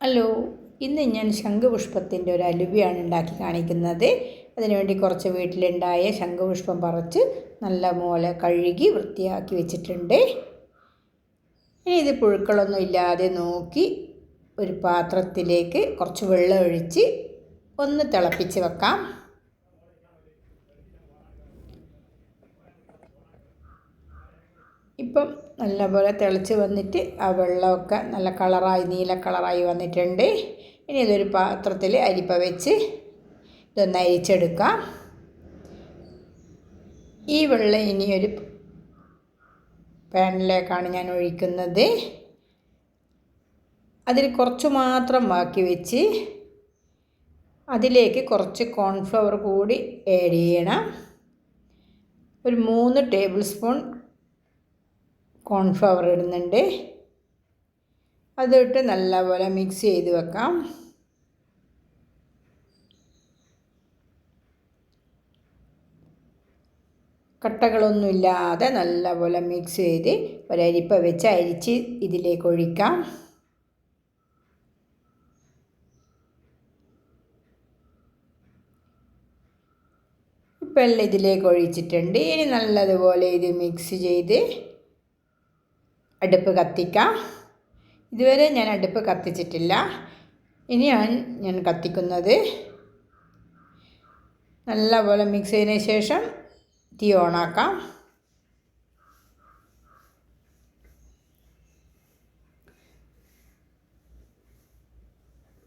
Hello, ഇന്ന് ഞാൻ ശംഖുപുഷ്പത്തിൻ്റെ ഒരു അലുവയാണ് ഉണ്ടാക്കി കാണിക്കുന്നത്. അതിനുവേണ്ടി കുറച്ച് വീട്ടിലുണ്ടായ ശംഖുപുഷ്പം പറിച്ച് നല്ല പോലെ കഴുകി വൃത്തിയാക്കി വെച്ചിട്ടുണ്ട്. ഇനി ഇത് പുഴുക്കളൊന്നും ഇല്ലാതെ നോക്കി ഒരു പാത്രത്തിലേക്ക് കുറച്ച് വെള്ളം ഒഴിച്ച് ഒന്ന് തിളപ്പിച്ച് വെക്കാം. ഇപ്പം നല്ലപോലെ തിളച്ച് വന്നിട്ട് ആ വെള്ളമൊക്കെ നല്ല കളറായി നീല കളറായി വന്നിട്ടുണ്ട്. ഇനി ഇതൊരു പാത്രത്തിൽ അരിപ്പ വെച്ച് ഇതൊന്ന് അരിച്ചെടുക്കാം. ഈ വെള്ളം ഇനിയൊരു പാനിലേക്കാണ് ഞാൻ ഒഴിക്കുന്നത്. അതിൽ കുറച്ച് മാത്രം ബാക്കി വെച്ച് അതിലേക്ക് കുറച്ച് കോൺഫ്ലവർ കൂടി ആഡ് ചെയ്യണം. ഒരു 3 ടേബിൾ സ്പൂൺ കോൺഫ്ലവർ ഇടുന്നുണ്ട്. അതിട്ട് നല്ലപോലെ മിക്സ് ചെയ്ത് വെക്കാം. കട്ടകളൊന്നുമില്ലാതെ നല്ലപോലെ മിക്സ് ചെയ്ത് ഒരരിപ്പ വെച്ച് അരിച്ച് ഇതിലേക്ക് ഒഴിക്കാം. ഇപ്പം എല്ലാം ഇതിലേക്ക് ഒഴിച്ചിട്ടുണ്ട്. ഇനി നല്ലതുപോലെ ഇത് മിക്സ് ചെയ്ത് അടുപ്പ് കത്തിക്കാം. ഇതുവരെ ഞാൻ അടുപ്പ് കത്തിച്ചിട്ടില്ല. ഇനിയാണ് ഞാൻ കത്തിക്കുന്നത്. നല്ലപോലെ മിക്സ് ചെയ്തതിന് ശേഷം തീ ഓണാക്കാം.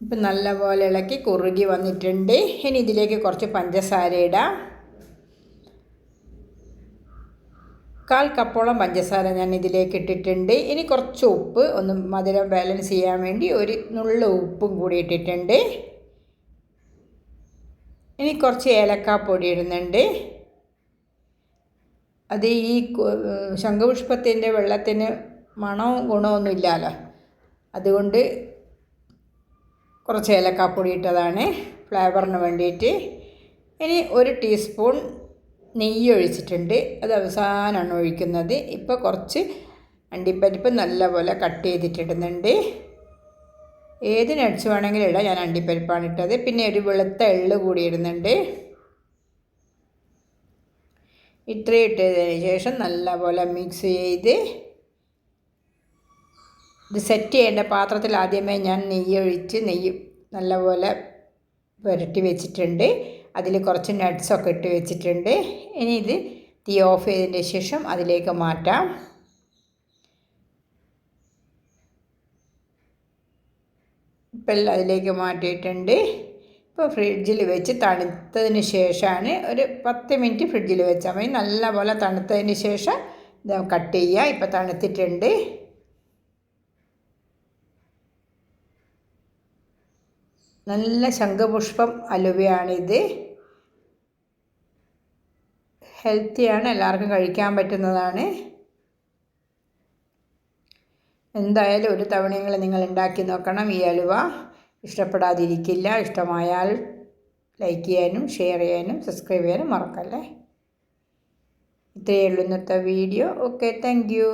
ഇപ്പം നല്ലപോലെ ഇളക്കി കുറുകി വന്നിട്ടുണ്ട്. ഇനി ഇതിലേക്ക് കുറച്ച് പഞ്ചസാര ഇടാം. 1/4 കപ്പോളം പഞ്ചസാര ഞാൻ ഇതിലേക്ക് ഇട്ടിട്ടുണ്ട്. ഇനി കുറച്ച് ഉപ്പ്, ഒന്ന് മധുരം ബാലൻസ് ചെയ്യാൻ വേണ്ടി ഒരു നുള്ളു ഉപ്പും കൂടി ഇട്ടിട്ടുണ്ട്. ഇനി കുറച്ച് ഏലക്കാപ്പൊടി ഇടുന്നുണ്ട്. അത് ഈ ശംഖുപുഷ്പത്തിൻ്റെ വെള്ളത്തിന് മണവും ഗുണമൊന്നും ഇല്ലല്ലോ, അതുകൊണ്ട് കുറച്ച് ഏലക്കാപ്പൊടി ഇട്ടതാണ് ഫ്ലേവറിന് വേണ്ടിയിട്ട്. ഇനി 1 ടീസ്പൂൺ നെയ്യ് ഒഴിച്ചിട്ടുണ്ട്. അത് അവസാനമാണ് ഒഴിക്കുന്നത്. ഇപ്പോൾ കുറച്ച് അണ്ടിപ്പരിപ്പ് നല്ലപോലെ കട്ട് ചെയ്തിട്ടിടുന്നുണ്ട്. ഏത് നട്ട്സ് വേണമെങ്കിലും ഇടാം, ഞാൻ അണ്ടിപ്പരിപ്പാണ് ഇട്ടത്. പിന്നെ ഒരു വെളുത്ത എള്ള് കൂടി ഇടുന്നുണ്ട്. ഇത്രയും ഇട്ടതിന് ശേഷം നല്ലപോലെ മിക്സ് ചെയ്ത് ഇത് സെറ്റ് ചെയ്യേണ്ട പാത്രത്തിൽ ആദ്യമേ ഞാൻ നെയ്യ് നല്ലപോലെ പുരട്ടി വെച്ചിട്ടുണ്ട്. അതിൽ കുറച്ച് നട്ട്സൊക്കെ ഇട്ട് വെച്ചിട്ടുണ്ട്. ഇനി ഇത് തീ ഓഫ് ചെയ്തതിന് ശേഷം അതിലേക്ക് മാറ്റാം. ഇപ്പം എല്ലാം അതിലേക്ക് മാറ്റിയിട്ടുണ്ട്. ഇപ്പോൾ ഫ്രിഡ്ജിൽ വെച്ച് തണുത്തതിന് ശേഷമാണ്, ഒരു 10 മിനിറ്റ് ഫ്രിഡ്ജിൽ വെച്ചാൽ മതി. നല്ലപോലെ തണുത്തതിന് ശേഷം ഇത് കട്ട് ചെയ്യുക. ഇപ്പോൾ തണുത്തിട്ടുണ്ട്. നല്ല ശംഖുപുഷ്പം അലുവയാണിത്. ഹെൽത്തിയാണ്, എല്ലാവർക്കും കഴിക്കാൻ പറ്റുന്നതാണ്. എന്തായാലും ഒരു തവണയെങ്കിലും നിങ്ങൾ ഉണ്ടാക്കി നോക്കണം. ഈ അലുവ ഇഷ്ടപ്പെടാതിരിക്കില്ല. ഇഷ്ടമായാൽ ലൈക്ക് ചെയ്യാനും ഷെയർ ചെയ്യാനും സബ്സ്ക്രൈബ് ചെയ്യാനും മറക്കല്ലേ. ഇത്രയേ ഉള്ളൂ ഇന്നത്തെ വീഡിയോ. Okay, thank you.